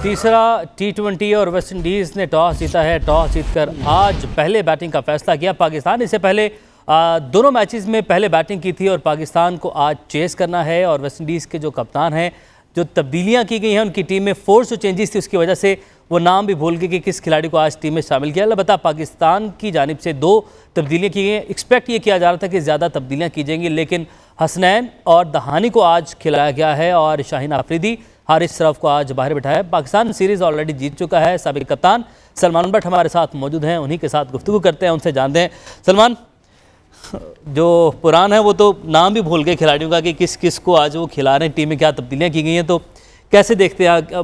तीसरा T20 और West Indies ने टॉस जीता है। टॉस जीतकर आज पहले बैटिंग का फैसला किया पाकिस्तान। इससे पहले दोनों मैचेस में पहले बैटिंग की थी और पाकिस्तान को आज चेस करना है। और वेस्ट इंडीज़ के जो कप्तान हैं, जो तब्दीलियां की गई हैं उनकी टीम में, फोर्स जो चेंजेस थी उसकी वजह से वो नाम भी भूल गए कि किस खिलाड़ी को आज टीम में शामिल किया। अलबत्ता पाकिस्तान की जानिब से 2 तब्दीलियाँ की गई हैं। एक्सपेक्ट ये किया जा रहा था कि ज़्यादा तब्दीलियाँ की जाएंगी, लेकिन हसनैन और दहानी को आज खिलाया गया है और शाहीन आफरीदी, हारिस शरफ को आज बाहर बिठाया है। पाकिस्तान सीरीज़ ऑलरेडी जीत चुका है। साबिक कप्तान सलमान बट हमारे साथ मौजूद हैं, उन्हीं के साथ गुफ्तगू करते हैं, उनसे जानते हैं। सलमान, जो पुरान है वो तो नाम भी भूल गए खिलाड़ियों का कि किस किस को आज वो खिला रहे हैं, टीम में क्या तब्दीलियाँ की गई हैं, तो कैसे देखते हैं?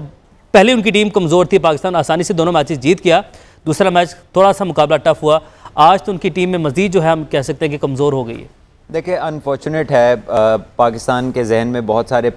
पहले उनकी टीम कमज़ोर थी, पाकिस्तान आसानी से दोनों मैचेस जीत गया, दूसरा मैच थोड़ा सा मुकाबला टफ हुआ। आज तो उनकी टीम में मज़ीद जो है हम कह सकते हैं कि कमज़ोर हो गई है। देखिए, अनफॉर्चुनेट है, पाकिस्तान के जहन में बहुत सारे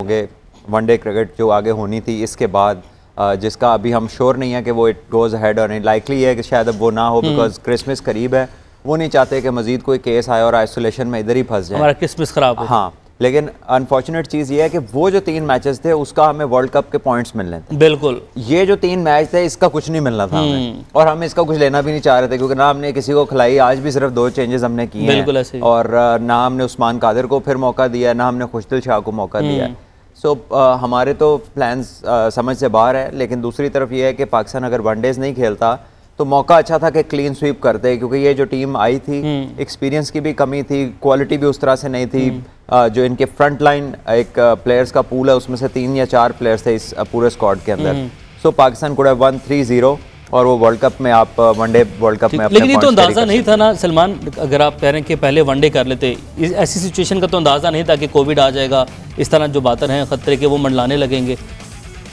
वनडे क्रिकेट जो आगे होनी थी इसके बाद, जिसका अभी हम श्योर नहीं है कि वो इट गोज़ अहेड और नहीं। लाइकली है कि शायद अब वो ना हो, बिकॉज क्रिसमस करीब है। वो नहीं चाहते कि मजीद कोई केस आए और आइसोलेशन में इधर ही फंस जाए, हमारा क्रिसमस खराब हो। हाँ, लेकिन अनफॉर्चुनेट चीज़ ये है कि वो जो 3 मैचेस थे उसका हमें वर्ल्ड कप के पॉइंट्स मिलने थे। बिल्कुल, ये जो 3 मैच थे इसका कुछ नहीं मिलना था हमें, और हम इसका कुछ लेना भी नहीं चाह रहे थे, क्योंकि ना हमने किसी को खिलाई। आज भी सिर्फ 2 चेंजेस हमने किए हैं, और ना हमने उस्मान कादिर को फिर मौका दिया, ना हमने खुशदिल शाह को मौका दिया। सो हमारे तो प्लान्स समझ से बाहर है। लेकिन दूसरी तरफ ये है कि पाकिस्तान अगर वनडेज नहीं खेलता तो मौका अच्छा था कि क्लीन स्वीप करते, क्योंकि ये जो टीम आई थी, एक्सपीरियंस की भी कमी थी, क्वालिटी भी उस तरह से नहीं थी। जो इनके फ्रंट लाइन एक प्लेयर्स का पूल है उसमें से 3 या 4 प्लेयर्स थे इस पूरे स्क्वाड के अंदर। सो पाकिस्तान कुड हैव वन 3-0 और वो वर्ल्ड कप में आप वनडे वर्ल्ड कप में। लेकिन ये तो अंदाज़ा नहीं था ना सलमान, अगर आप कह रहे हैं कि पहले वनडे कर लेते, ऐसी सिचुएशन का तो अंदाज़ा नहीं था कि कोविड आ जाएगा, इस तरह जो बातें हैं खतरे के वो मंडलाने लगेंगे।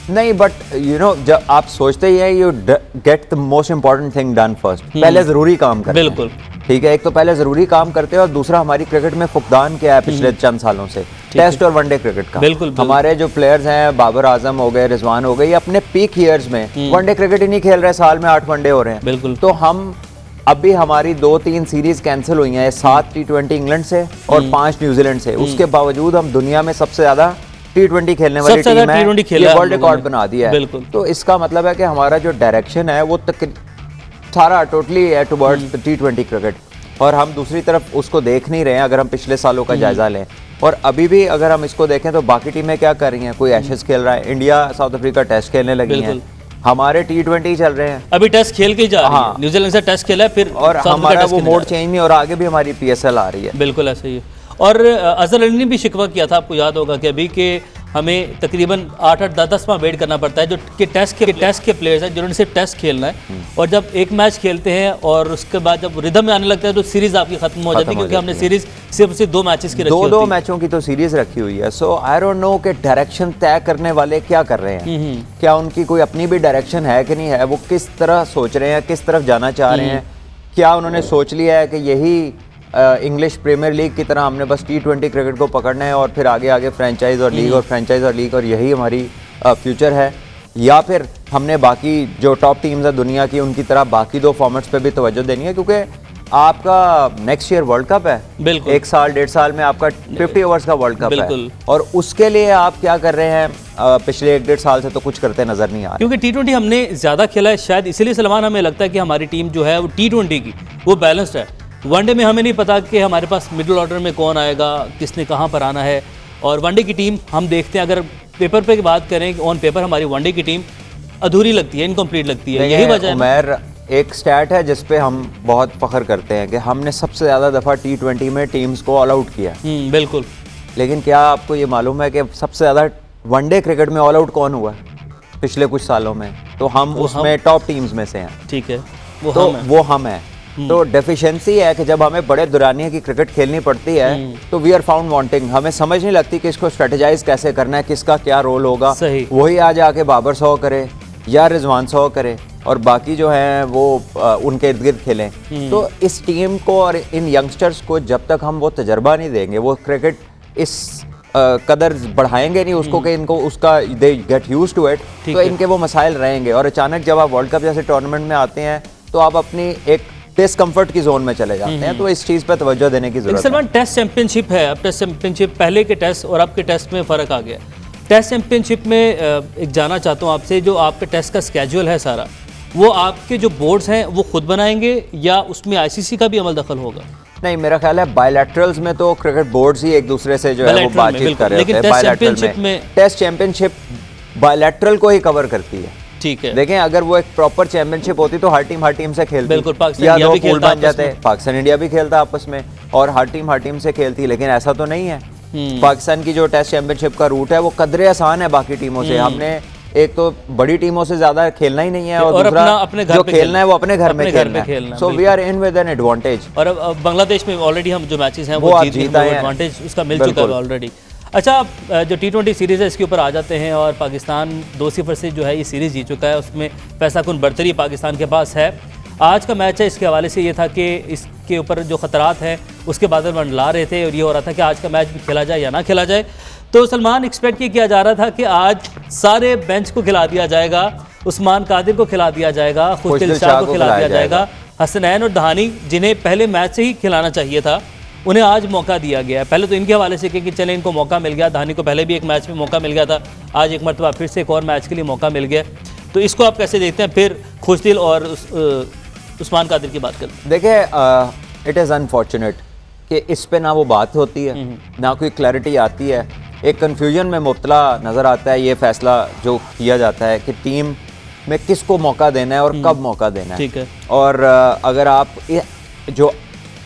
नहीं, बट यू नो, जब आप सोचते ही हैं you get the most important thing done first. पहले ज़रूरी काम करते हैं। बिल्कुल ठीक है, एक तो पहले ज़रूरी काम करते हैं, और दूसरा हमारी क्रिकेट में फुकदान क्या है पिछले चंद सालों से, टेस्ट और वनडे क्रिकेट का। बिल्कुल, हमारे जो प्लेयर्स हैं, बाबर आजम हो गए, रिजवान हो गए, ये अपने पीक ईयर्स में वनडे क्रिकेट ही नहीं खेल रहे, साल में 8 वनडे हो रहे हैं। बिल्कुल, तो हम अभी हमारी 2-3 सीरीज कैंसिल हुई हैं, 7 T20 इंग्लैंड से और 5 न्यूजीलैंड से। उसके बावजूद हम दुनिया में सबसे ज़्यादा T20 खेलने वाली टीम है, ये वर्ल्ड रिकॉर्ड बना दिया है। तो इसका मतलब है कि हमारा जो डायरेक्शन है वो सारा टोटली है टुवर्ड्स T20 क्रिकेट, और हम दूसरी तरफ उसको देख नहीं रहे हैं। अगर हम पिछले सालों का जायजा लें, और अभी भी अगर हम इसको देखें तो बाकी टीमें क्या कर रही हैं, कोई एशेज खेल रहा है, इंडिया साउथ अफ्रीका टेस्ट खेलने लगी हैं, हमारे T20 चल रहे हैं, अभी टेस्ट खेल के जा रही है, न्यूजीलैंड से टेस्ट खेला है, फिर और हमारा वो मोड चेंज नहीं, और आगे भी हमारी PSL आ रही है। बिल्कुल ऐसा ही है। और अजहर अली ने भी शिकवा किया था, आपको याद होगा कि अभी के हमें तकरीबन 8-10 माह वेट करना पड़ता है जो कि टेस्ट के प्लेयर्स हैं जिन्होंने सिर्फ टेस्ट खेलना है, और जब एक मैच खेलते हैं और उसके बाद जब रिदम में आने लगता है तो सीरीज आपकी खत्म हो जाती है, क्योंकि हमने सीरीज सिर्फ 2 मैचेस की रखी होती है, 2 मैचों की तो सीरीज रखी हुई है। सो आई डोंट नो कि डायरेक्शन तय करने वाले क्या कर रहे हैं, क्या उनकी कोई अपनी भी डायरेक्शन है कि नहीं है, वो किस तरह सोच रहे हैं, किस तरफ जाना चाह रहे हैं, क्या उन्होंने सोच लिया है कि यही इंग्लिश प्रीमियर लीग की तरह हमने बस T20 क्रिकेट को पकड़ना है और फिर आगे आगे फ्रेंचाइज और लीग और फ्रेंचाइज और लीग, और यही हमारी फ्यूचर है, या फिर हमने बाकी जो टॉप टीम्स है दुनिया की उनकी तरह बाकी 2 फॉर्मेट्स पे भी तवज्जो देनी है, क्योंकि आपका नेक्स्ट ईयर वर्ल्ड कप है। बिल्कुल, 1 साल 1.5 साल में आपका 50 ओवर्स का वर्ल्ड कप है, और उसके लिए आप क्या कर रहे हैं? पिछले 1-1.5 साल से तो कुछ करते नजर नहीं आ रहा, क्योंकि T20 हमने ज़्यादा खेला है शायद, इसीलिए सलमान हमें लगता है कि हमारी टीम जो है वो T20 की वो बैलेंस्ड है। वनडे में हमें नहीं पता कि हमारे पास मिडिल ऑर्डर में कौन आएगा, किसने कहाँ पर आना है, और वनडे की टीम हम देखते हैं, अगर पेपर पे की बात करें, ऑन पेपर हमारी वनडे की टीम अधूरी लगती है, इनकम्प्लीट लगती है। यही वजह है। उमर, एक स्टैट है जिस पे हम बहुत फख्र करते हैं कि हमने सबसे ज़्यादा दफ़ा T20 में टीम्स को ऑल आउट किया। बिल्कुल, लेकिन क्या आपको ये मालूम है कि सबसे ज़्यादा वनडे क्रिकेट में ऑल आउट कौन हुआ पिछले कुछ सालों में? तो हम उसमें टॉप टीम्स में से हैं। ठीक है, वो हम हैं। तो डेफिशिएंसी है कि जब हमें बड़े दुरानिया की क्रिकेट खेलनी पड़ती है तो वी आर फाउंड वांटिंग, हमें समझ नहीं लगती कि इसको स्ट्रेटेजाइज कैसे करना है, किसका क्या रोल होगा। वही आज आके बाबर 100 करे या रिजवान 100 करे और बाकी जो हैं वो उनके इर्द गिर्द खेलें। तो इस टीम को और इन यंगस्टर्स को जब तक हम वो तजर्बा नहीं देंगे, वो क्रिकेट इस कदर बढ़ाएंगे नहीं उसको कि इनको उसका they get used to it, तो इनके वो मसाइल रहेंगे। और अचानक जब आप वर्ल्ड कप जैसे टूर्नामेंट में आते हैं तो आप अपनी एक डिस्कम्फर्ट की जोन में चले जाते हैं, तो इस चीज़ पर तवज्जो देने की जरूरत है। टेस्ट चैंपियनशिप है, अब टेस्ट चैंपियनशिप पहले के टेस्ट और अब के टेस्ट में फ़र्क आ गया। टेस्ट चैंपियनशिप में एक जाना चाहता हूँ आपसे, जो आपके टेस्ट का स्केड्यूल है सारा, वो आपके जो बोर्ड्स हैं वो खुद बनाएंगे या उसमें आईसीसी का भी अमल दखल होगा? नहीं, मेरा ख्याल है बायलैटरल्स में तो क्रिकेट बोर्ड्स ही एक दूसरे से जो है वो बातचीत कर रहे होते हैं। टेस्ट चैंपियनशिप बायलैटरल को ही कवर करती है। ठीक है, देखें अगर वो एक प्रॉपर चैंपियनशिप होती तो हर टीम से खेलती। बिल्कुल, या दो पूल बन जाते, पाकिस्तान इंडिया भी खेलता आपस में और हर टीम से खेलती, लेकिन ऐसा तो नहीं है। पाकिस्तान की जो टेस्ट चैंपियनशिप का रूट है वो कदरे आसान है बाकी टीमों से। हमने एक तो बड़ी टीमों से ज्यादा खेलना ही नहीं है और दूसरा अपने घर जो खेलना है वो अपने घर में खेलना है। So we are in with an advantage. और अब बांग्लादेश में ऑलरेडी हम जो मैचेस हैं वो जीता है, एडवांटेज उसका मिल चुका है ऑलरेडी। अच्छा, जो T20 सीरीज़ है इसके ऊपर आ जाते हैं और पाकिस्तान 2-0 से जो है ये सीरीज़ जीत चुका है, उसमें फैसलाकुन बढ़तरी पाकिस्तान के पास है। आज का मैच है, इसके हवाले से ये था कि इसके ऊपर जो ख़तरात हैं उसके बादल मंडला रहे थे और ये हो रहा था कि आज का मैच भी खेला जाए या ना खेला जाए। तो सलमान, एक्सपेक्ट ये किया जा रहा था कि आज सारे बेंच को खिला दिया जाएगा, उस्मान कादिर को खिला दिया जाएगा, खुशदिल शाह को खिला दिया जाएगा, हसनैन और दहानी जिन्हें पहले मैच से ही खिलाना चाहिए था उन्हें आज मौका दिया गया है। पहले तो इनके हवाले से कि चलें इनको मौका मिल गया, दहानी को पहले भी एक मैच में मौका मिल गया था, आज एक मरतबा फिर से एक और मैच के लिए मौका मिल गया। तो इसको आप कैसे देखते हैं? फिर खुशदिल और उस्मान कादिर की बात करते हैं। देखिए, इट इज़ अनफॉर्चुनेट कि इस पे ना वो बात होती है, ना कोई क्लैरिटी आती है, एक कन्फ्यूजन में मुब्तला नज़र आता है। ये फैसला जो किया जाता है कि टीम में किसको मौका देना है और कब मौका देना है। ठीक है। और अगर आप जो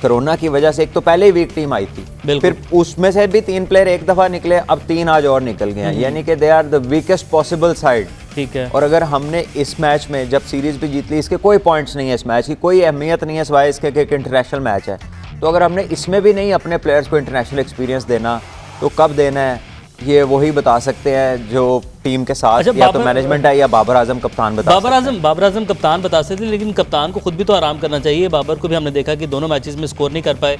कोरोना की वजह से एक तो पहले ही वीक टीम आई थी, फिर उसमें से भी 3 प्लेयर एक दफ़ा निकले, अब 3 आज और निकल गए हैं, यानी कि they are the weakest possible side. ठीक है। और अगर हमने इस मैच में जब सीरीज़ भी जीत ली, इसके कोई पॉइंट्स नहीं है, इस मैच की कोई अहमियत नहीं है सिवाय इसके कि एक इंटरनेशनल मैच है, तो अगर हमने इसमें भी नहीं अपने प्लेयर्स को इंटरनेशनल एक्सपीरियंस देना तो कब देना है ये वही बता सकते हैं जो टीम के साथ। या तो मैनेजमेंट है या बाबर आजम कप्तान बता बाबर आजम कप्तान बता सकते, लेकिन कप्तान को खुद भी तो आराम करना चाहिए। बाबर को भी हमने देखा कि दोनों मैचेस में स्कोर नहीं कर पाए,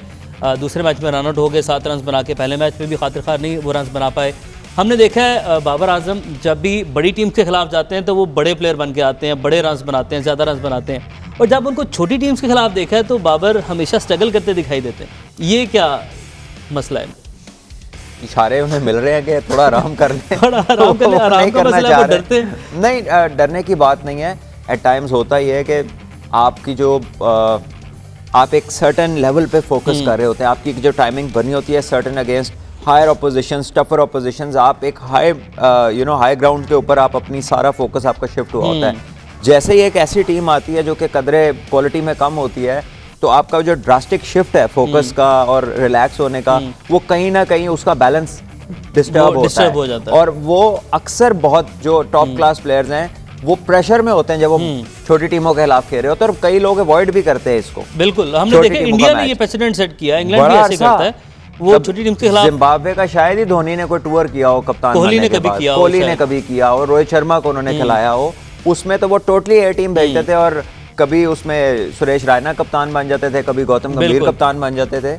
दूसरे मैच में रन आउट हो गए 7 रन बना के, पहले मैच में भी खातिर खार नहीं वो रन बना पाए। हमने देखा है बाबर आजम जब भी बड़ी टीम के खिलाफ जाते हैं तो वो बड़े प्लेयर बन के आते हैं, बड़े रन बनाते हैं, ज़्यादा रन बनाते हैं, और जब उनको छोटी टीम्स के खिलाफ देखा है तो बाबर हमेशा स्ट्रगल करते दिखाई देते हैं। ये क्या मसला है? इशारे उन्हें मिल रहे हैं कि थोड़ा आराम कर लें, आराम करना चाह रहे हैं। नहीं, डरने की बात नहीं है। एट टाइम्स होता ही है कि आपकी जो आप एक सर्टेन लेवल पे फोकस कर रहे होते हैं, आपकी जो टाइमिंग बनी होती है certain against higher oppositions, tougher oppositions, आप एक हाई ग्राउंड के ऊपर आप अपनी सारा फोकस आपका शिफ्ट हुआ होता है। जैसे ही एक ऐसी टीम आती है जो कि कदरे क्वालिटी में कम होती है, तो आपका जो ड्रास्टिक शिफ्ट है फोकस का और रिलैक्स होने का, वो कहीं ना कहीं उसका बैलेंस डिस्टर्ब हो जाता है। और वो अक्सर बहुत जो टॉप क्लास प्लेयर्स हैं वो प्रेशर में होते हैं जब वो छोटी टीमों के खिलाफ खेल रहे होते हैं, और कई लोग अवॉइड भी करते हैं इसको। बिल्कुल, हमने देखा इंडिया ने ये प्रेसिडेंट सेट किया, इंग्लैंड भी ऐसे करता है, वो छोटी टीम के खिलाफ। जिम्बाब्वे का शायद ही धोनी ने कोई टूर किया हो कप्तान, कोहली ने कभी किया और रोहित शर्मा को उन्होंने खिलाया हो, उसमें तो वो टोटली ए टीम भेजते थे और कभी उसमें सुरेश रैना कप्तान बन जाते थे, कभी गौतम गंभीर कप्तान बन जाते थे।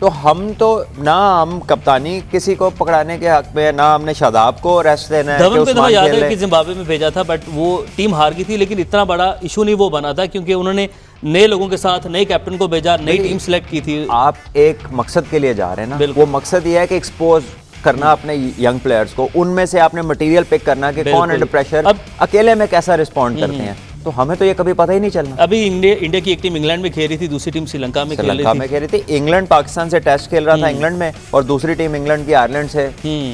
तो हम कप्तानी किसी को पकड़ाने के हक में, ना हमने शादाब को रेस्ट देना है। धवन पे तो याद है कि जिम्बाब्वे में भेजा था, बट वो टीम हार गई थी, लेकिन इतना बड़ा इशू नहीं वो बना था क्योंकि उन्होंने नए लोगों के साथ नए कैप्टन को भेजा, नई टीम सेलेक्ट की थी। आप एक मकसद के लिए जा रहे हैं ना, वो मकसद ये है कि एक्सपोज करना अपने यंग प्लेयर्स को, उनमें से आपने मटेरियल पिक करना कि कौन अंडर प्रेशर अकेले में कैसा रिस्पॉन्ड करते हैं। तो हमें तो ये कभी पता ही नहीं चलना। अभी इंडिया की एक टीम इंग्लैंड में खेल रही थी, दूसरी टीम श्रीलंका में खेल रही थी। इंग्लैंड पाकिस्तान से टेस्ट खेल रहा था इंग्लैंड में, और दूसरी टीम इंग्लैंड की आयरलैंड से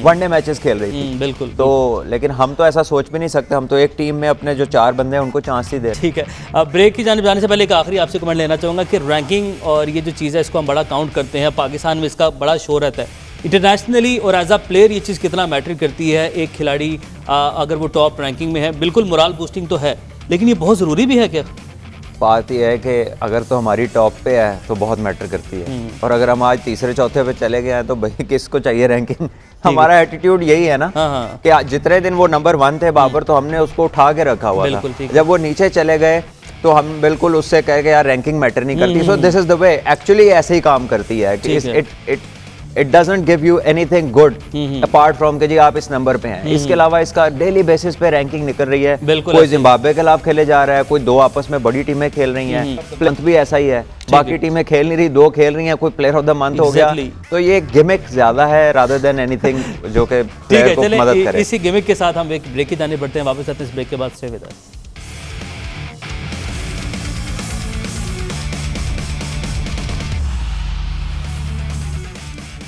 वनडे मैचेस खेल रही थी। बिल्कुल। तो लेकिन हम तो ऐसा सोच भी नहीं सकते, हम तो एक टीम में अपने जो 4 बंदे हैं उनको चांस ही दे। ठीक है, अब ब्रेक की जाने जाने से पहले एक आखिरी आपसे कमेंट लेना चाहूँगा कि रैंकिंग और ये जो चीज़ है इसको हम बड़ा काउंट करते हैं, पाकिस्तान में इसका बड़ा शोर रहता है इंटरनेशनली, और एज अ प्लेयर ये चीज़ कितना मैटर करती है। एक खिलाड़ी अगर वो टॉप रैंकिंग में है, बिल्कुल मोरल बूस्टिंग तो है, लेकिन ये बहुत ज़रूरी भी है क्या? बात यह है कि अगर तो हमारी टॉप पे है तो बहुत मैटर करती है, और अगर हम आज तीसरे चौथे पे चले गए हैं तो भाई किसको चाहिए रैंकिंग। हमारा एटीट्यूड यही है ना कि जितने दिन वो नंबर 1 थे बाबर, तो हमने उसको उठा के रखा हुआ था। जब वो नीचे चले गए तो हम बिल्कुल उससे कह के यार रैंकिंग मैटर नहीं करती। So this is the way, actually ऐसे ही काम करती है कि it doesn't give you anything good apart from के जी आप इस नंबर पे हैं। इसके अलावा इसका डेली बेसिस पे रैंकिंग निकल रही है, कोई जिम्बाब्वे के खिलाफ खेले जा रहा है, कोई 2 आपस में बड़ी टीमें खेल रही हैं, प्लंथ भी ऐसा ही है, बाकी टीमें खेल नहीं रही, 2 खेल रही हैं, कोई प्लेयर ऑफ द मंथ हो गया, तो ये गिमिक ज्यादा है रादर देन एनीथिंग जो कि प्लेयर को मदद करे। इसी गिमिक के साथ हम एक ब्रेक की जाने बढ़ते हैं, वापस आते हैं इस ब्रेक के बाद। Stay with us.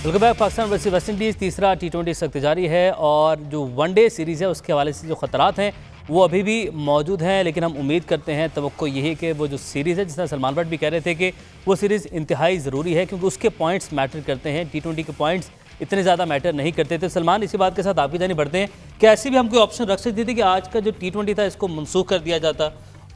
Welcome back. Pakistan versus West Indies तीसरा T20 सख्त जारी है और जो वनडे सीरीज़ है उसके हवाले से जो खतरात हैं वो अभी भी मौजूद हैं, लेकिन हम उम्मीद करते हैं, तवक्को यही है कि वो जो सीरीज़ है, जिस तरह सलमान भट्ट भी कह रहे थे कि वो सीरीज़ इंतहाई ज़रूरी है क्योंकि उसके पॉइंट्स मैटर करते हैं, T20 के पॉइंट्स इतने ज़्यादा मैटर नहीं करते थे। सलमान, इसी बात के साथ आपकी जानी बढ़ते हैं कि ऐसे भी हम कोई ऑप्शन रख सकते थे कि आज का जो T20 था इसको मनसूख कर दिया जाता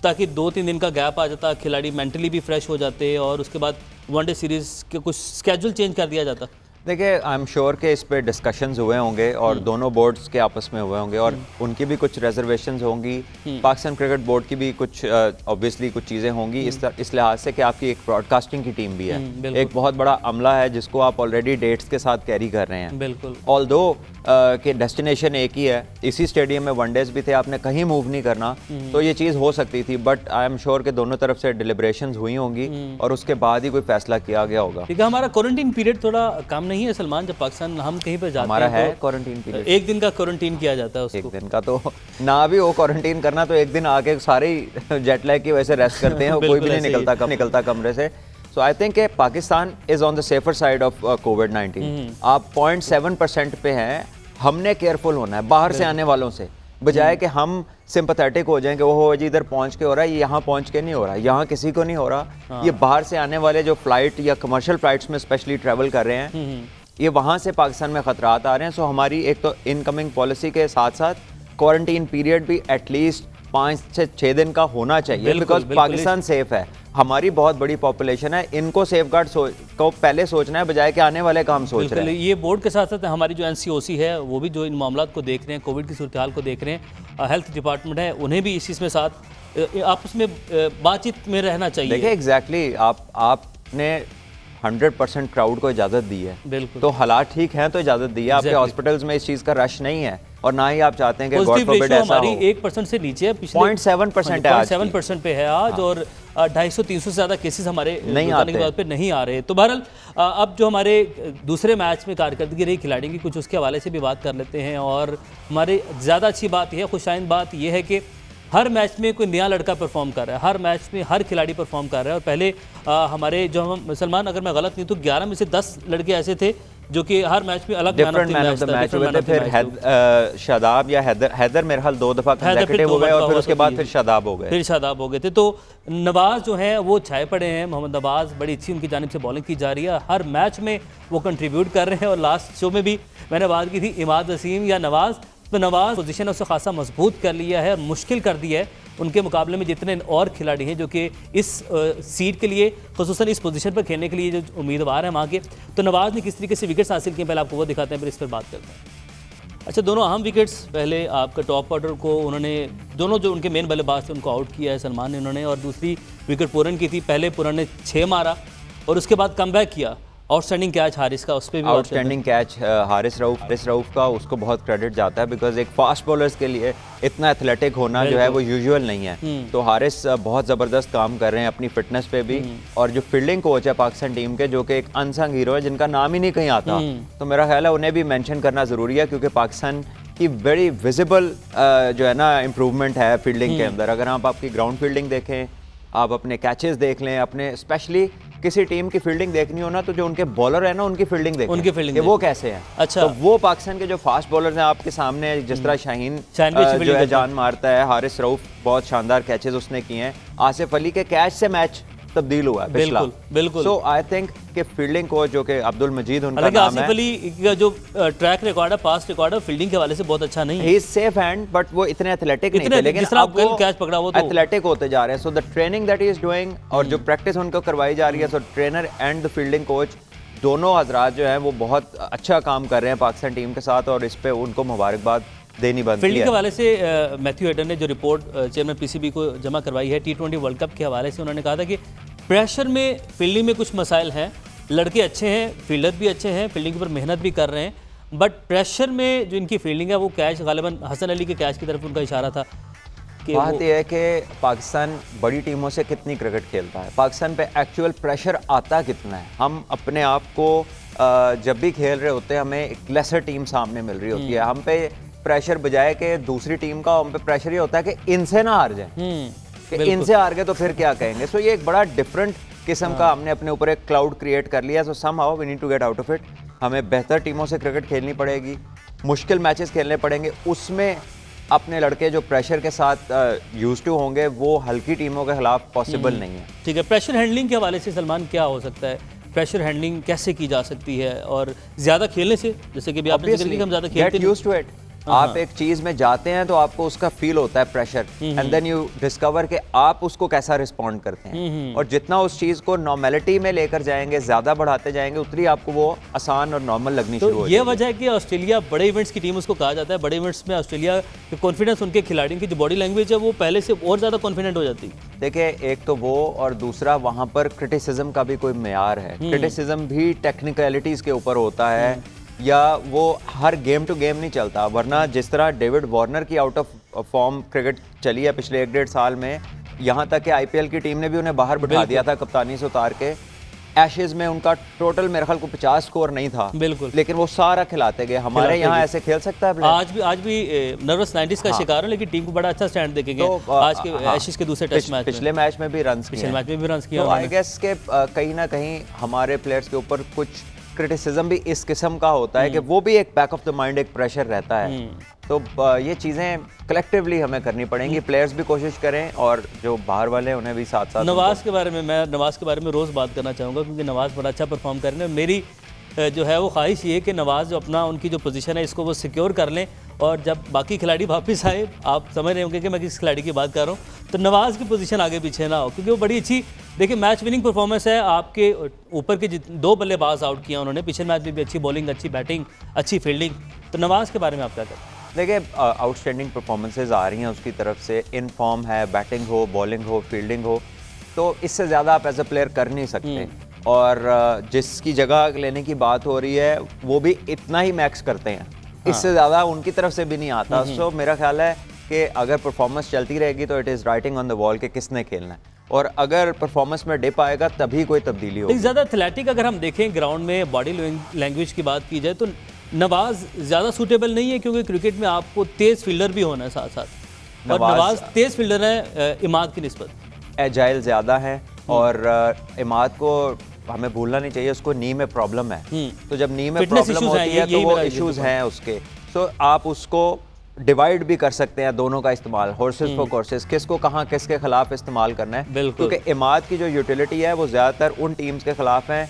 ताकि 2-3 दिन का गैप आ जाता, खिलाड़ी मेंटली भी फ्रेश हो जाते और उसके बाद वनडे सीरीज़ के कुछ स्केड्यूल चेंज कर दिया जाता। देखिए, आई एम श्योर कि इस पे डिस्कशंस हुए होंगे और दोनों बोर्ड्स के आपस में हुए होंगे और उनकी भी कुछ रिजर्वेशंस होंगी, पाकिस्तान क्रिकेट बोर्ड की भी कुछ ऑब्वियसली कुछ चीज़ें होंगी इस लिहाज से कि आपकी एक ब्रॉडकास्टिंग की टीम भी है, एक बहुत बड़ा अमला है जिसको आप ऑलरेडी डेट्स के साथ कैरी कर रहे हैं। बिल्कुल। ऑल्दो कि डेस्टिनेशन एक ही है, इसी स्टेडियम में वनडेज भी थे, आपने कहीं मूव नहीं करना, तो ये चीज़ हो सकती थी, बट आई एम श्योर कि दोनों तरफ से डिलिब्रेशंस हुई होंगी और उसके बाद ही कोई फैसला किया गया होगा। ठीक है, हमारा क्वारंटीन पीरियड थोड़ा कम नहीं है सलमान, जब पाकिस्तान हम कहीं पर जाते हैं हमारा है क्वारंटीन पीरियड, 1 दिन का क्वारंटीन किया जाता है उसको। 1 दिन का तो ना भी हो क्वारंटीन करना, तो 1 दिन आके सारे जेट लैग की वजह से रेस्ट करते हैं कोई भी नहीं निकलता कमरे से। So I think कि Pakistan is on the safer side of COVID-19। आप 0.7% पे हैं, हमने केयरफुल होना है बाहर से आने वालों से, बजाय कि हम सिंपैथेटिक हो जाएं कि वो जी इधर पहुंच के हो रहा है, यहाँ पहुंच के नहीं हो रहा, यहाँ किसी को नहीं हो रहा। ये बाहर से आने वाले जो फ्लाइट या कमर्शियल फ्लाइट्स में स्पेशली ट्रैवल कर रहे हैं, ये वहाँ से पाकिस्तान में खतरात आ रहे हैं। सो हमारी एक तो इनकमिंग पॉलिसी के साथ साथ क्वारंटीन पीरियड भी एटलीस्ट 5 से 6 दिन का होना चाहिए, बिकॉज पाकिस्तान सेफ है, हमारी बहुत बड़ी पॉपुलेशन है, इनको सेफगार्ड को पहले सोचना है बजाय कि आने वाले काम सोच रहे हैं। ये बोर्ड के साथ साथ हमारी जो NCOC है वो भी जो इन मामलों को देख रहे हैं, कोविड की सूरत हाल को देख रहे हैं, हेल्थ डिपार्टमेंट है, उन्हें भी इस चीज़ में साथ आपस में बातचीत में रहना चाहिए। देखिए एग्जैक्टली आपने 100% क्राउड को इजाज़त दी है, बिल्कुल, तो हालात ठीक हैं तो इजाज़त दी है। आपके हॉस्पिटल्स में इस चीज़ का रश नहीं है और ना ही आप चाहते हैं कि गॉड फॉरबिड ऐसा हो। हमारी 1% से नीचे है, 0.7% है आज, 0.7% पे है आज, और 250-300 से ज़्यादा केसेस हमारे नहीं आने के बाद पे नहीं आ रहे। तो बहरहाल अब जो हमारे दूसरे मैच में कारकर्दगी रही खिलाड़ी की, कुछ उसके हवाले से भी बात कर लेते हैं। और हमारी ज़्यादा अच्छी बात यह है, खुशाइन बात यह है कि हर मैच में कोई नया लड़का परफॉर्म कर रहा है, हर मैच में हर खिलाड़ी परफॉर्म कर रहा है। और पहले हमारे जो हम सलमान, अगर मैं गलत नहीं तो 11 में से 10 लड़के ऐसे थे जो कि हर मैच में अलग मैन ऑफ द मैच हुए थे। फिर शादाब या हैदर मेरे ख्याल 2 दफा कंसेक्यूटिव हो गए और फिर उसके बाद फिर शादाब हो गए थे। तो नवाज जो है वो छाए पड़े हैं, मोहम्मद नवाज बड़ी अच्छी उनकी जानिब से बॉलिंग की जा रही है, हर मैच में वो कंट्रीब्यूट कर रहे हैं। और लास्ट शो में भी मैंने बात की थी इमाद वसीम या नवाज, तो नवाज पोजीशन उससे खासा मजबूत कर लिया है, मुश्किल कर दी है उनके मुकाबले में जितने और खिलाड़ी हैं जो कि इस सीट के लिए, खुसूसन इस पोजीशन पर खेलने के लिए जो उम्मीदवार हैं वहाँ के। तो नवाज ने किस तरीके से विकेट्स हासिल किए, पहले आपको वो दिखाते हैं, फिर इस पर बात करते हैं। अच्छा, दोनों अहम विकेट्स, पहले आपका टॉप ऑर्डर को उन्होंने, दोनों जो उनके मेन बल्लेबाज थे उनको आउट किया है सलमान ने उन्होंने, और दूसरी विकेट पूरन की थी। पहले पूरन ने 6 मारा और उसके बाद कमबैक किया, आउटस्टैंडिंग कैच हारिस का, उस पर भी आउटस्टैंडिंग कैच हारिस रऊफ का, उसको बहुत क्रेडिट जाता है बिकॉज एक फास्ट बॉलर्स के लिए इतना एथलेटिक होना जो है वो यूजुअल नहीं है। तो हारिस बहुत ज़बरदस्त काम कर रहे हैं अपनी फिटनेस पे भी, और जो फील्डिंग कोच है पाकिस्तान टीम के, जो कि एक अनसंग हीरो है जिनका नाम ही नहीं कहीं आता, तो मेरा ख्याल है उन्हें भी मेंशन करना ज़रूरी है क्योंकि पाकिस्तान की वेरी विजिबल जो है ना इम्प्रूवमेंट है फील्डिंग के अंदर। अगर आप आपकी ग्राउंड फील्डिंग देखें, आप अपने कैचेस देख लें, अपने स्पेशली किसी टीम की फील्डिंग देखनी हो ना, तो जो उनके बॉलर है ना उनकी फील्डिंग देखें, उनकी फील्डिंग वो कैसे है। अच्छा, तो वो पाकिस्तान के जो फास्ट बॉलर्स हैं आपके सामने, जिस तरह शाहीन जो है जान मारता है, हारिस रऊफ बहुत शानदार कैचेस उसने किए हैं, आसिफ अली के कैच से मैच तब्दील हुआ है पिछला। बिल्कुल। सो आई थिंक कि फील्डिंग कोच जो कि अब्दुल मजीद उनका नाम है, आसिफ अली का जो ट्रैक रिकॉर्ड है, पास्ट रिकॉर्ड है, फील्डिंग के हवाले से बहुत अच्छा नहीं है। He is safe hand, but वो इतने एथलेटिक नहीं थे, लेकिन अब वो कैच पकड़ा वो तो एथलेटिक होते जा रहे हैं। So the training that he is doing और जो प्रैक्टिस उनको करवाई जा रही है, so trainer and the fielding coach दोनों हजरात जो है वो बहुत अच्छा काम कर रहे हैं पाकिस्तान टीम के साथ, और इस पे उनको मुबारकबाद देनी बनती है। फील्डिंग के हवाले से मैथ्यू हेडर ने जो रिपोर्ट चेयरमैन PCB को जमा करवाई है T20 वर्ल्ड कप के हवाले से, उन्होंने कहा था कि प्रेशर में फील्डिंग में कुछ मसाइल हैं, लड़के अच्छे हैं, फील्डर भी अच्छे हैं, फील्डिंग के ऊपर मेहनत भी कर रहे हैं, बट प्रेशर में जो इनकी फील्डिंग है वो कैच गालिबन हसन अली के कैच की तरफ उनका इशारा था कि बात यह है कि पाकिस्तान बड़ी टीमों से कितनी क्रिकेट खेलता है, पाकिस्तान पे एक्चुअल प्रेशर आता कितना है। हम अपने आप को जब भी खेल रहे होते हैं हमें एक लेसर टीम सामने मिल रही होती है, हम पे प्रेशर बजाय कि दूसरी टीम का, हम पे प्रेशर ये होता है कि इनसे ना हार जाए, कि इनसे हार गए तो फिर क्या कहेंगे। सो ये एक बड़ा डिफरेंट किस्म का हमने अपने ऊपर एक क्लाउड क्रिएट कर लिया। So somehow we need to get out of it. हमें बेहतर टीमों से क्रिकेट खेलनी पड़ेगी, मुश्किल मैचेस खेलने पड़ेंगे, उसमें अपने लड़के जो प्रेशर के साथ यूज टू होंगे वो हल्की टीमों के खिलाफ पॉसिबल नहीं है। ठीक है, प्रेशर हैंडलिंग के हवाले से सलमान क्या हो सकता है, प्रेशर हैंडलिंग कैसे की जा सकती है और ज़्यादा खेलने से, जैसे कि अभी आपने जिक्र किया कि हम ज़्यादा खेलते हैं, आप एक चीज में जाते हैं तो आपको उसका फील होता है pressure, and then you discover कि आप उसको कैसा रिस्पॉन्ड करते हैं, और जितना उस चीज को नॉर्मेलिटी में लेकर जाएंगे, ज्यादा बढ़ाते जाएंगे, उतनी आपको वो आसान और नॉर्मल लगनी शुरू हो जाएगी। ये वजह है कि ऑस्ट्रेलिया बड़े इवेंट्स की टीम उसको कहा जाता है, बड़े इवेंट्स में ऑस्ट्रेलिया के कॉन्फिडेंस, उनके खिलाड़ियों की जो बॉडी लैंग्वेज है वो पहले से और ज्यादा कॉन्फिडेंट हो जाती है। देखिए, एक तो वो, और दूसरा वहां पर क्रिटिसिज्म का भी कोई मेयार है। क्रिटिसिज्म भी टेक्निकलिटीज के ऊपर होता है, या वो हर गेम टू गेम नहीं चलता। वरना जिस तरह डेविड वार्नर की आउट ऑफ फॉर्म क्रिकेट चली है पिछले 1-1.5 साल में, यहाँ तक कि आईपीएल की टीम ने भी उन्हें बाहर बिठा दिया था कप्तानी से उतार के। एशेज में उनका टोटल मेरे ख्याल को 50 स्कोर नहीं था, बिल्कुल, लेकिन वो सारा खिलाते गए। हमारे यहाँ ऐसे खेल सकता है आज भी नर्वस 90s का शिकार है, लेकिन टीम को बड़ा अच्छा स्टैंड देखेंगे तो, आज के एशेज के दूसरे टेस्ट मैच, पिछले मैच में भी रन्स किया। आई गेस के कहीं ना कहीं हमारे प्लेयर्स के ऊपर कुछ क्रिटिसिज्म भी इस किस्म का होता है कि वो भी एक बैक ऑफ द माइंड एक प्रेशर रहता है। तो ये चीज़ें कलेक्टिवली हमें करनी पड़ेंगी, प्लेयर्स भी कोशिश करें और जो बाहर वाले हैं उन्हें भी साथ साथ। नवाज़ के बारे में, मैं नवाज़ के बारे में रोज़ बात करना चाहूँगा, क्योंकि नवाज़ बड़ा अच्छा परफॉर्म कर रहे हैं। मेरी जो है वो ख्वाहिश ये कि नवाज़ जो अपना उनकी जो पोजीशन है इसको वो सिक्योर कर लें, और जब बाकी खिलाड़ी वापस आए, आप समझ रहे होंगे कि मैं किस खिलाड़ी की बात कर रहा हूँ, तो नवाज़ की पोजीशन आगे पीछे ना हो, क्योंकि वो बड़ी अच्छी, देखिए मैच विनिंग परफॉर्मेंस है। आपके ऊपर के 2 बल्लेबाज आउट किया उन्होंने, पिछले मैच में भी अच्छी बॉलिंग, अच्छी बैटिंग, अच्छी फील्डिंग। तो नवाज़ के बारे में आप क्या कहते हैं? देखिए, आउटस्टैंडिंग परफॉर्मेंसेज आ रही हैं उसकी तरफ से, इन फॉर्म है, बैटिंग हो, बॉलिंग हो, फील्डिंग हो, तो इससे ज़्यादा आप एज ए प्लेयर कर नहीं सकते। और जिसकी जगह लेने की बात हो रही है वो भी इतना ही मैक्स करते हैं, इससे ज़्यादा उनकी तरफ से भी नहीं आता। सो मेरा ख्याल है कि अगर परफॉर्मेंस चलती रहेगी तो it is writing on the wall कि किसने खेलना है, और अगर परफॉर्मेंस में डिप आएगा तभी कोई तब्दीली होगी। ज़्यादा एथलेटिक अगर हम देखें ग्राउंड में, बॉडी लैंग्वेज की बात की जाए तो नवाज़ ज़्यादा सूटेबल नहीं है, क्योंकि क्रिकेट में आपको तेज़ फील्डर भी होना है साथ साथ, और नवाज़ तेज़ फील्डर है इमाद की निस्बत, एजाइल ज़्यादा है, और इमाद को हमें भूलना नहीं चाहिए उसको नी में प्रॉब्लम है। तो जब नी में प्रॉब्लम होती है तो वो इश्यूज हैं उसके, तो आप उसको डिवाइड भी कर सकते हैं, दोनों का इस्तेमाल, हॉर्सेस फॉर कोर्सेस, किसको कहाँ किसके खिलाफ इस्तेमाल करना है। क्योंकि इमाद की जो यूटिलिटी है वो ज़्यादातर उन टीम्स के खिलाफ है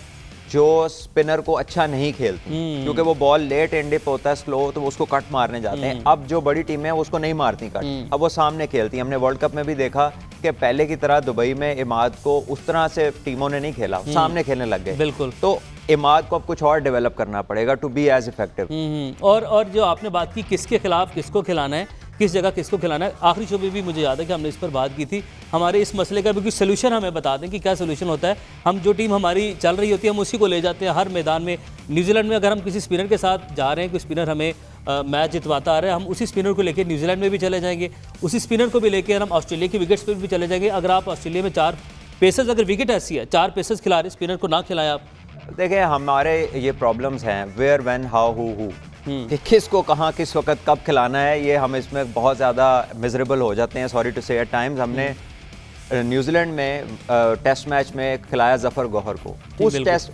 जो स्पिनर को अच्छा नहीं खेलती, क्योंकि वो बॉल लेट एंड डिप होता है, स्लो, तो वो उसको कट मारने जाते हैं। अब जो बड़ी टीमें हैं उसको नहीं मारती कट, अब वो सामने खेलती हैं। हमने वर्ल्ड कप में भी देखा कि पहले की तरह दुबई में इमाद को उस तरह से टीमों ने नहीं खेला, सामने खेलने लग गए। बिल्कुल, तो इमाद को अब कुछ और डेवलप करना पड़ेगा टू बी एज इफेक्टिव। और जो आपने बात की किसके खिलाफ किसको खिलाना है, किस जगह किसको खिलाना है, आखिरी शो में भी मुझे याद है कि हमने इस पर बात की थी। हमारे इस मसले का भी कुछ सोल्यूशन हमें बता दें कि क्या सोल्यूशन होता है। हम जो टीम हमारी चल रही होती है हम उसी को ले जाते हैं हर मैदान में। न्यूजीलैंड में अगर हम किसी स्पिनर के साथ जा रहे हैं, कोई स्पिनर हमें मैच जितवाता आ रहा है, हम उसी स्पिनर को लेकर न्यूजीलैंड में भी चले जाएंगे, उसी स्पिनर को भी लेकर हम ऑस्ट्रेलिया की विकेट्स पर भी चले जाएंगे। अगर आप ऑस्ट्रेलिया में 4 पेसर्स, अगर विकेट ऐसी है 4 पेसर्स खिला रहे, स्पिनर को ना खिलाएं आप। देखिए, हमारे ये प्रॉब्लम्स हैं, वेयर, व्हेन, हाउ, हु, कि किसको कहाँ किस वक्त कब खिलाना है, ये हम इसमें बहुत ज़्यादा मिजरेबल हो जाते हैं, सॉरी टू से एट टाइम्स। हमने न्यूजीलैंड में टेस्ट मैच में खिलाया जफर गौहर को,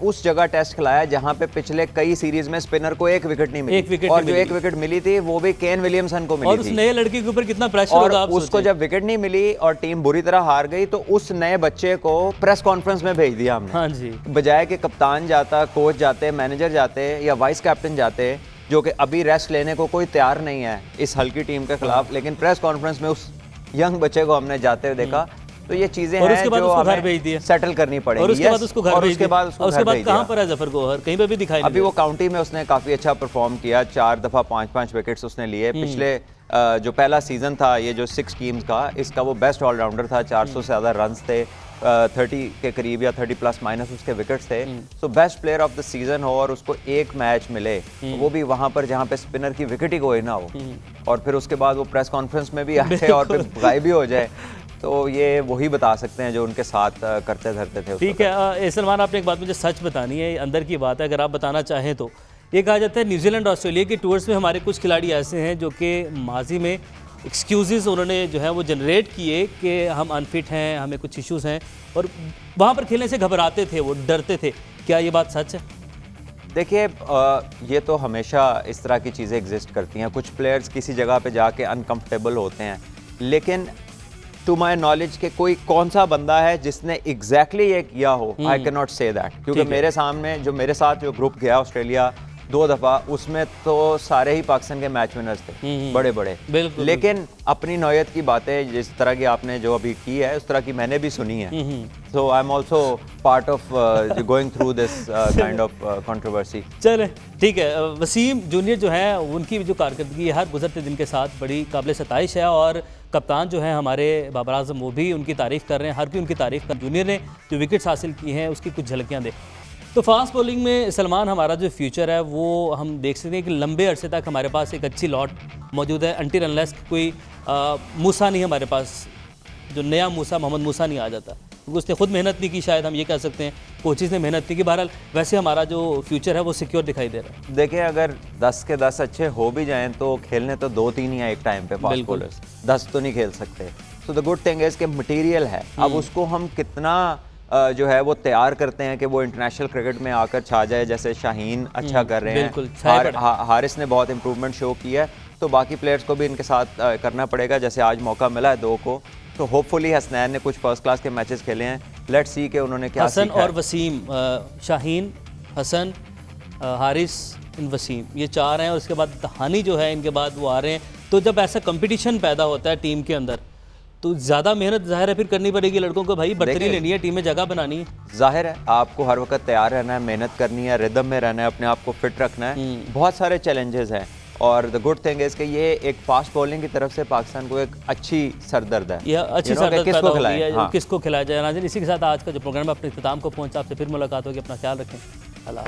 उस जगह टेस्ट खिलाया जहां पे पिछले कई सीरीज में स्पिनर को 1 विकेट नहीं मिली, और जो 1 विकेट मिली थी वो भी केन विलियमसन को मिली थी। और उस नए लड़के के ऊपर कितना प्रेशर होगा आप सोचिए। उसको जब विकेट नहीं मिली और टीम बुरी तरह हार गई तो उस नए बच्चे को प्रेस कॉन्फ्रेंस में भेज दिया हमने। हाँ जी, बजाय कि कप्तान जाता, कोच जाते, मैनेजर जाते या वाइस कैप्टन जाते, जो कि अभी रेस्ट लेने को कोई तैयार नहीं है इस हल्की टीम के खिलाफ, लेकिन प्रेस कॉन्फ्रेंस में उस यंग बच्चे को हमने जाते हुए देखा। तो ये चीजें हैं जो हमें सेटल करनी पड़ेगी। और उसके बाद उसको घर भेज दिया। उसके बाद कहां पर है जफर गौहर, कहीं पे भी दिखाई नहीं। अभी वो काउंटी में उसने काफी अच्छा परफॉर्म किया, 4 दफा 5-5 विकेट्स उसने लिए। पिछले जो पहला सीजन था ये जो 6 टीम्स का, इसका वो बेस्ट ऑलराउंडर था, 400 से ज्यादा रन्स थे, 30 के करीब या 30 प्लस माइनस उसके विकेट्स थे, तो best player of the season हो और उसको एक मैच मिले, वो भी वहां पर जहां पे स्पिनर की विकेट ही कोई ना हो, और फिर उसके बाद वो प्रेस कॉन्फ्रेंस में भी आए और फिर गायब भी हो जाए, तो ये वही बता सकते हैं जो उनके साथ करते धरते थे। ठीक है सलमान, आपने एक बात मुझे सच बतानी है, अंदर की बात है, अगर आप बताना चाहें तो। ये कहा जाता है न्यूजीलैंड ऑस्ट्रेलिया के टूर्स में हमारे कुछ खिलाड़ी ऐसे हैं जो कि माजी में एक्सक्यूज़ उन्होंने जो है वो जनरेट किए कि हम अनफिट हैं, हमें कुछ इश्यूज़ हैं, और वहाँ पर खेलने से घबराते थे, वो डरते थे। क्या ये बात सच है? देखिए ये तो हमेशा इस तरह की चीज़ें एग्जिस्ट करती हैं, कुछ प्लेयर्स किसी जगह पे जाके अनकंफर्टेबल होते हैं, लेकिन टू माई नॉलेज के कोई कौन सा बंदा है जिसने एग्जैक्टली ये किया हो, I can not say that, क्योंकि मेरे सामने जो मेरे साथ जो ग्रुप गया ऑस्ट्रेलिया 2 दफ़ा, उसमें तो सारे ही पाकिस्तान के मैच विनर्स थे, बड़े बड़े, लेकिन अपनी नौयत की बातें जिस तरह की आपने जो अभी की है उस तरह की मैंने भी सुनी है, so I am also part of going through this kind of controversy. चले ठीक है, वसीम जूनियर जो है उनकी जो कारकर्दगी हर गुजरते दिन के साथ बड़ी काबिल सताइश है, और कप्तान जो है हमारे बाबर आजम वो भी उनकी तारीफ़ कर रहे हैं, हर कोई उनकी तारीफ़ कर। जूनियर ने जो विकेट्स हासिल की हैं उसकी कुछ झलकियाँ दे। तो फास्ट बॉलिंग में सलमान हमारा जो फ्यूचर है वो हम देख सकते हैं कि लंबे अरसे तक हमारे पास एक अच्छी लॉट मौजूद है, अनटिल अनलेस कोई मूसा नहीं हमारे पास, जो नया मूसा मोहम्मद मूसा नहीं आ जाता, क्योंकि उसने खुद मेहनत नहीं की, शायद हम ये कह सकते हैं कोचेज़ ने मेहनत नहीं की। बहरहाल वैसे हमारा जो फ्यूचर है वो सिक्योर दिखाई दे रहा है। देखिए अगर 10 के 10 अच्छे हो भी जाएं तो खेलने तो 2-3 ही हैं एक टाइम पे फास्ट बॉलर्स, 10 तो नहीं खेल सकते। So the good thing is कि मटेरियल है, अब उसको हम कितना जो है वो तैयार करते हैं कि वो इंटरनेशनल क्रिकेट में आकर छा जाए, जैसे शाहीन अच्छा कर रहे हैं, हारिस ने बहुत इंप्रूवमेंट शो किया है, तो बाकी प्लेयर्स को भी इनके साथ करना पड़ेगा, जैसे आज मौका मिला है 2 को, तो होपफुली हसनैन ने कुछ फर्स्ट क्लास के मैचेस खेले हैं, लेट्स सी कि उन्होंने क्या हसन और वसीम, शाहीन, हसन, हारिस, वसीम, ये 4 हैं, और उसके बाद हानी जो है इनके बाद वो आ रहे हैं। तो जब ऐसा कंपटीशन पैदा होता है टीम के अंदर तो ज़्यादा मेहनत जाहिर है फिर करनी पड़ेगी लड़कों को, भाई बर्तरी लेनी है, टीम में जगह बनानी है। जाहिर है आपको हर वक्त तैयार रहना है, मेहनत करनी है, रिदम में रहना है, अपने आप को फिट रखना है, बहुत सारे चैलेंजेस हैं, और द गुड थिंग इज कि ये एक फास्ट बॉलिंग की तरफ से पाकिस्तान को एक अच्छी सरदर्द है, यह अच्छी सरदर्द किसको खिलाए, किसको खिलाया जाए। नाज़रीन इसी के साथ आज का जो प्रोग्राम है अपने इख्तिताम को पहुंचा, आपसे फिर मुलाकात होगी, अपना ख्याल रखें, अल्लाह।